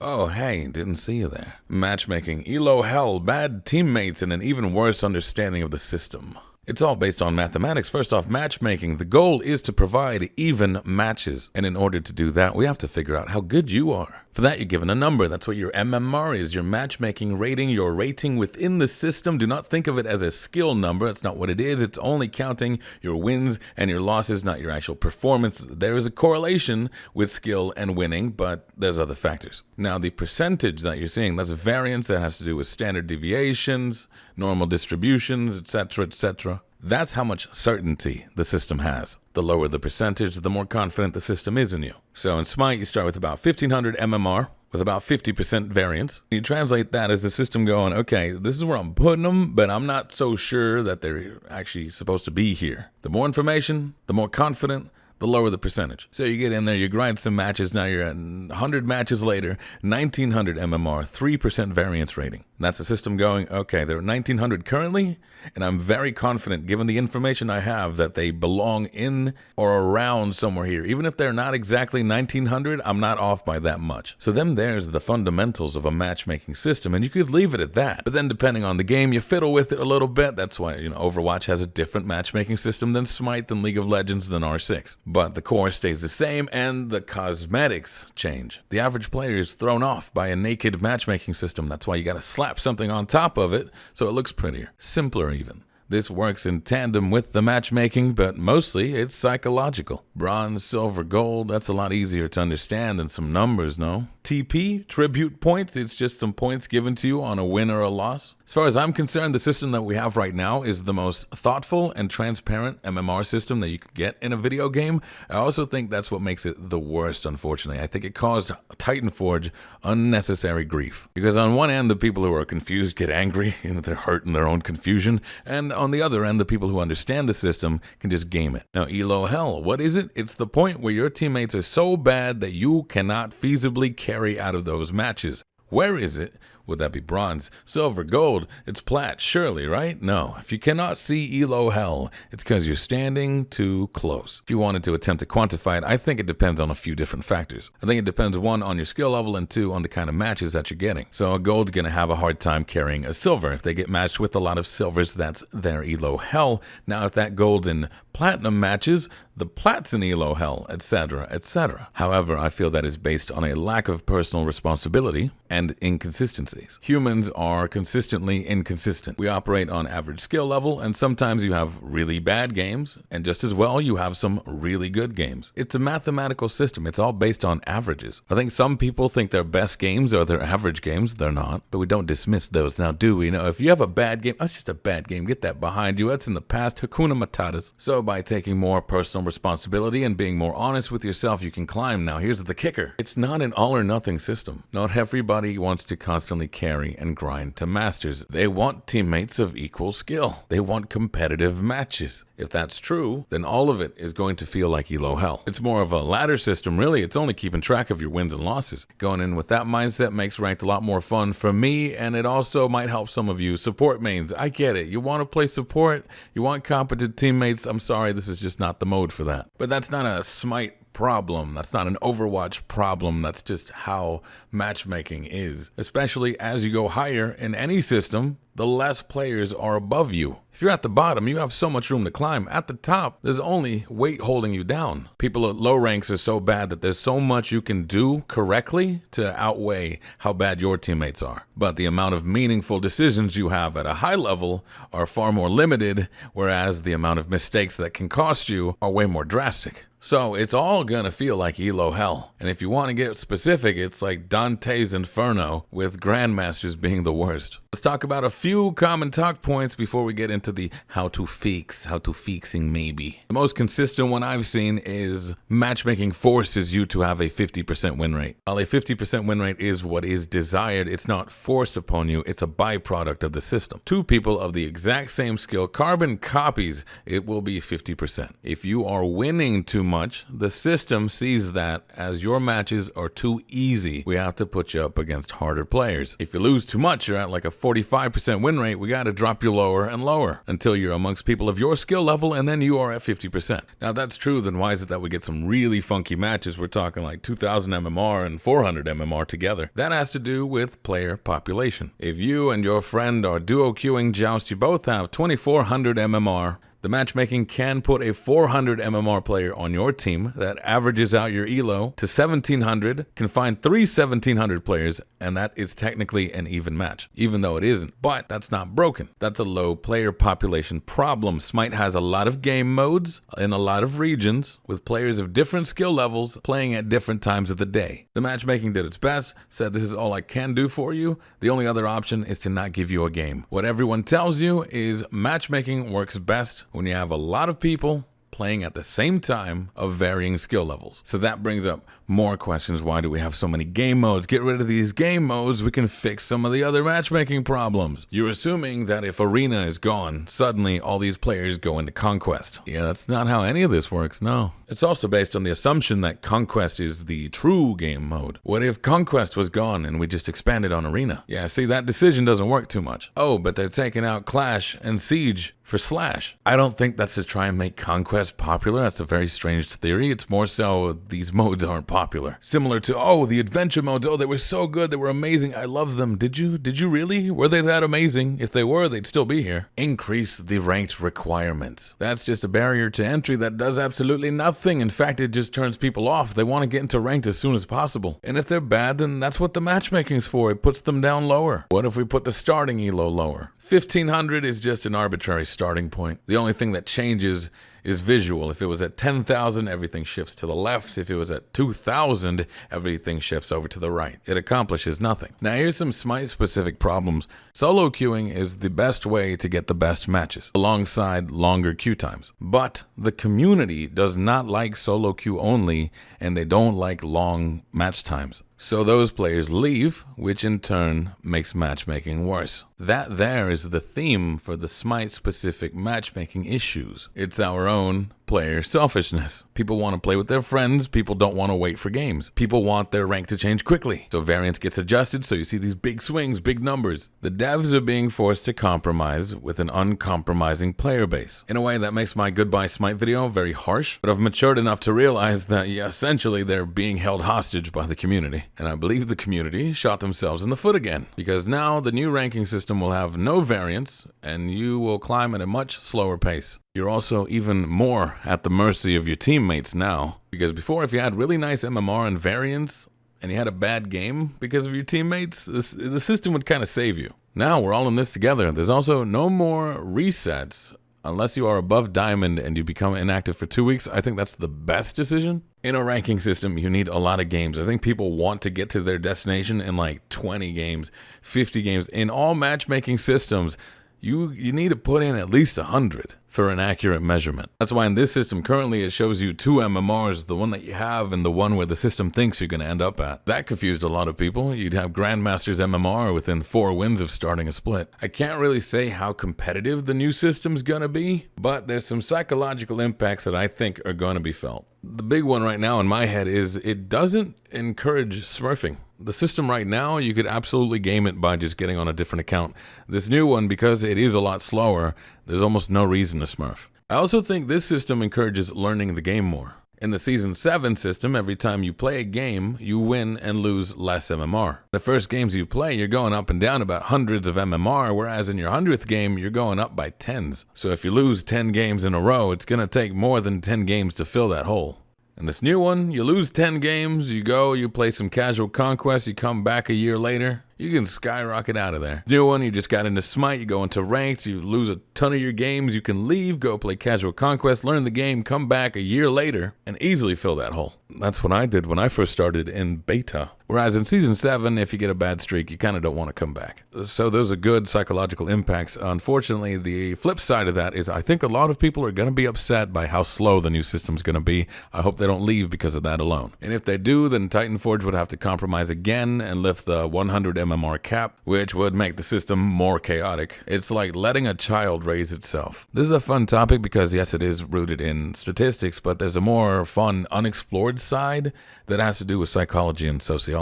Oh, hey, didn't see you there. Matchmaking, elo hell, bad teammates, and an even worse understanding of the system. It's all based on mathematics. First off, matchmaking. The goal is to provide even matches. And in order to do that, we have to figure out how good you are. For that, you're given a number. That's what your MMR is, your matchmaking rating, your rating within the system. Do not think of it as a skill number. That's not what it is. It's only counting your wins and your losses, not your actual performance. There is a correlation with skill and winning, but there's other factors. Now, the percentage that you're seeing, that's a variance that has to do with standard deviations, normal distributions, etc., etc. That's how much certainty the system has. The lower the percentage, the more confident the system is in you. So in Smite, you start with about 1500 MMR with about 50% variance. You translate that as the system going, okay, this is where I'm putting them, but I'm not so sure that they're actually supposed to be here. The more information, the more confident, the lower the percentage. So you get in there, you grind some matches, now you're at 100 matches later, 1900 MMR, 3% variance rating. That's the system going, okay, they're at 1900 currently, and I'm very confident, given the information I have, that they belong in or around somewhere here. Even if they're not exactly 1900, I'm not off by that much. So there's the fundamentals of a matchmaking system, and you could leave it at that. But then depending on the game, you fiddle with it a little bit. That's why, Overwatch has a different matchmaking system than Smite, than League of Legends, than R6. But the core stays the same, and the cosmetics change. The average player is thrown off by a naked matchmaking system. That's why you gotta slap something on top of it so it looks prettier, simpler even. This works in tandem with the matchmaking, but mostly it's psychological. Bronze, silver, gold, that's a lot easier to understand than some numbers, no? TP, tribute points, it's just some points given to you on a win or a loss. As far as I'm concerned, the system that we have right now is the most thoughtful and transparent MMR system that you could get in a video game. I also think that's what makes it the worst, unfortunately. I think it caused Titanforge unnecessary grief. Because on one end, the people who are confused get angry, they're hurt in their own confusion, and on the other end, the people who understand the system can just game it. Now, elo hell, what is it? It's the point where your teammates are so bad that you cannot feasibly carry out of those matches. Where is it? Would that be bronze, silver, gold? It's plat, surely, right? No. If you cannot see elo hell, it's because you're standing too close. If you wanted to attempt to quantify it, I think it depends on a few different factors. I think it depends, one, on your skill level, and two, on the kind of matches that you're getting. So a gold's going to have a hard time carrying a silver. If they get matched with a lot of silvers, that's their elo hell. Now, if that gold's in platinum matches, the plat's in elo hell, etc., etc. However, I feel that is based on a lack of personal responsibility and inconsistencies. Humans are consistently inconsistent. We operate on average skill level, and sometimes you have really bad games, and just as well, you have some really good games. It's a mathematical system. It's all based on averages. I think some people think their best games are their average games. They're not, but we don't dismiss those. Now, do we? If you have a bad game, that's just a bad game. Get that behind you. That's in the past. Hakuna Matatas. So by taking more personal responsibility and being more honest with yourself, you can climb. Now, here's the kicker. It's not an all or nothing system. Not everybody wants to constantly carry and grind to masters. They want teammates of equal skill. They want competitive matches. If that's true, then all of it is going to feel like elo hell. It's more of a ladder system, really. It's only keeping track of your wins and losses. Going in with that mindset makes ranked a lot more fun for me, and it also might help some of you support mains. I get it. You want to play support, you want competent teammates. I'm sorry, this is just not the mode for that. But that's not a Smite problem. That's not an Overwatch problem. That's just how matchmaking is. Especially as you go higher in any system, the less players are above you. If you're at the bottom, you have so much room to climb. At the top, there's only weight holding you down. People at low ranks are so bad that there's so much you can do correctly to outweigh how bad your teammates are. But the amount of meaningful decisions you have at a high level are far more limited, whereas the amount of mistakes that can cost you are way more drastic. So it's all gonna feel like elo hell. And if you want to get specific, it's like Dante's Inferno, with Grandmasters being the worst. Let's talk about a few common talk points before we get into the how to fixing maybe. The most consistent one I've seen is matchmaking forces you to have a 50% win rate. While a 50% win rate is what is desired, it's not forced upon you, it's a byproduct of the system. Two people of the exact same skill, carbon copies, it will be 50%. If you are winning too much, the system sees that as your matches are too easy. We have to put you up against harder players. If you lose too much, you're at like a 45% win rate, we gotta drop you lower and lower until you're amongst people of your skill level, and then you are at 50%. Now, if that's true, then why is it that we get some really funky matches? We're talking like 2,000 MMR and 400 MMR together. That has to do with player population. If you and your friend are duo queuing Joust, you both have 2,400 MMR. The matchmaking can put a 400 MMR player on your team that averages out your elo to 1,700, can find 3 1,700 players, and that is technically an even match, even though it isn't. But that's not broken. That's a low player population problem. Smite has a lot of game modes in a lot of regions with players of different skill levels playing at different times of the day. The matchmaking did its best, said this is all I can do for you. The only other option is to not give you a game. What everyone tells you is matchmaking works best when you have a lot of people playing at the same time of varying skill levels. So that brings up more questions. Why do we have so many game modes? Get rid of these game modes, we can fix some of the other matchmaking problems. You're assuming that if Arena is gone, suddenly all these players go into Conquest. Yeah, that's not how any of this works, no. It's also based on the assumption that Conquest is the true game mode. What if Conquest was gone and we just expanded on Arena? Yeah, see, that decision doesn't work too much. Oh, but they're taking out Clash and Siege for Slash. I don't think that's to try and make Conquest popular. That's a very strange theory. It's more so these modes aren't popular. Similar to, oh, the adventure modes, oh, they were so good, they were amazing, I love them. Did you really? Were they that amazing? If they were, they'd still be here. Increase the ranked requirements. That's just a barrier to entry that does absolutely nothing. In fact, it just turns people off. They want to get into ranked as soon as possible. And if they're bad, then that's what the matchmaking's for. It puts them down lower. What if we put the starting elo lower? 1,500 is just an arbitrary starting point. The only thing that changes is visual. If it was at 10,000, everything shifts to the left. If it was at 2,000, everything shifts over to the right. It accomplishes nothing. Now here's some Smite-specific problems. Solo queuing is the best way to get the best matches, alongside longer queue times. But the community does not like solo queue only, and they don't like long match times. So those players leave, which in turn makes matchmaking worse. That there is the theme for the Smite-specific matchmaking issues. It's our own player selfishness. People want to play with their friends. People don't want to wait for games. People want their rank to change quickly. So variance gets adjusted, so you see these big swings, big numbers. The devs are being forced to compromise with an uncompromising player base. In a way that makes my Goodbye Smite video very harsh, but I've matured enough to realize that, yeah, essentially they're being held hostage by the community. And I believe the community shot themselves in the foot again, because now the new ranking system will have no variance, and you will climb at a much slower pace. You're also even more at the mercy of your teammates now, because before, if you had really nice MMR and variance, and you had a bad game because of your teammates, the system would kind of save you. Now we're all in this together. There's also no more resets unless you are above Diamond and you become inactive for 2 weeks. I think that's the best decision. In a ranking system, you need a lot of games. I think people want to get to their destination in like 20 games, 50 games. In all matchmaking systems, you need to put in at least 100 for an accurate measurement. That's why in this system currently it shows you 2 MMRs, the one that you have and the one where the system thinks you're going to end up at. That confused a lot of people. You'd have Grandmaster's MMR within 4 wins of starting a split. I can't really say how competitive the new system's going to be, but there's some psychological impacts that I think are going to be felt. The big one right now in my head is it doesn't encourage smurfing. The system right now, you could absolutely game it by just getting on a different account. This new one, because it is a lot slower, there's almost no reason to smurf. I also think this system encourages learning the game more. In the Season 7 system, every time you play a game, you win and lose less MMR. The first games you play, you're going up and down about hundreds of MMR, whereas in your 100th game, you're going up by tens. So if you lose 10 games in a row, it's going to take more than 10 games to fill that hole. In this new one, you lose 10 games, you play some casual conquest, you come back a year later, you can skyrocket out of there. New one, you just got into Smite, you go into ranked, you lose a ton of your games, you can leave, go play casual conquest, learn the game, come back a year later, and easily fill that hole. That's what I did when I first started in beta. Whereas in Season 7, if you get a bad streak, you kind of don't want to come back. So those are good psychological impacts. Unfortunately, the flip side of that is I think a lot of people are going to be upset by how slow the new system's going to be. I hope they don't leave because of that alone. And if they do, then Titanforge would have to compromise again and lift the 100 MMR cap, which would make the system more chaotic. It's like letting a child raise itself. This is a fun topic because yes, it is rooted in statistics, but there's a more fun, unexplored side that has to do with psychology and sociology.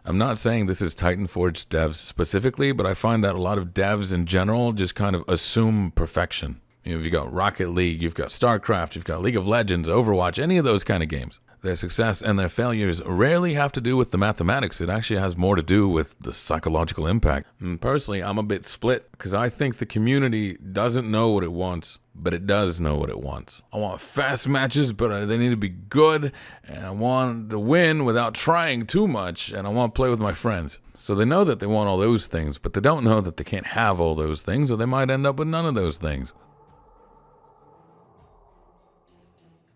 I'm not saying this is Titan Forge devs specifically, but I find that a lot of devs in general just kind of assume perfection. You've got Rocket League, you've got StarCraft, you've got League of Legends, Overwatch, any of those kind of games. Their success and their failures rarely have to do with the mathematics. It actually has more to do with the psychological impact. And personally, I'm a bit split because I think the community doesn't know what it wants, but it does know what it wants. I want fast matches, but they need to be good, and I want to win without trying too much, and I want to play with my friends. So they know that they want all those things, but they don't know that they can't have all those things, or they might end up with none of those things.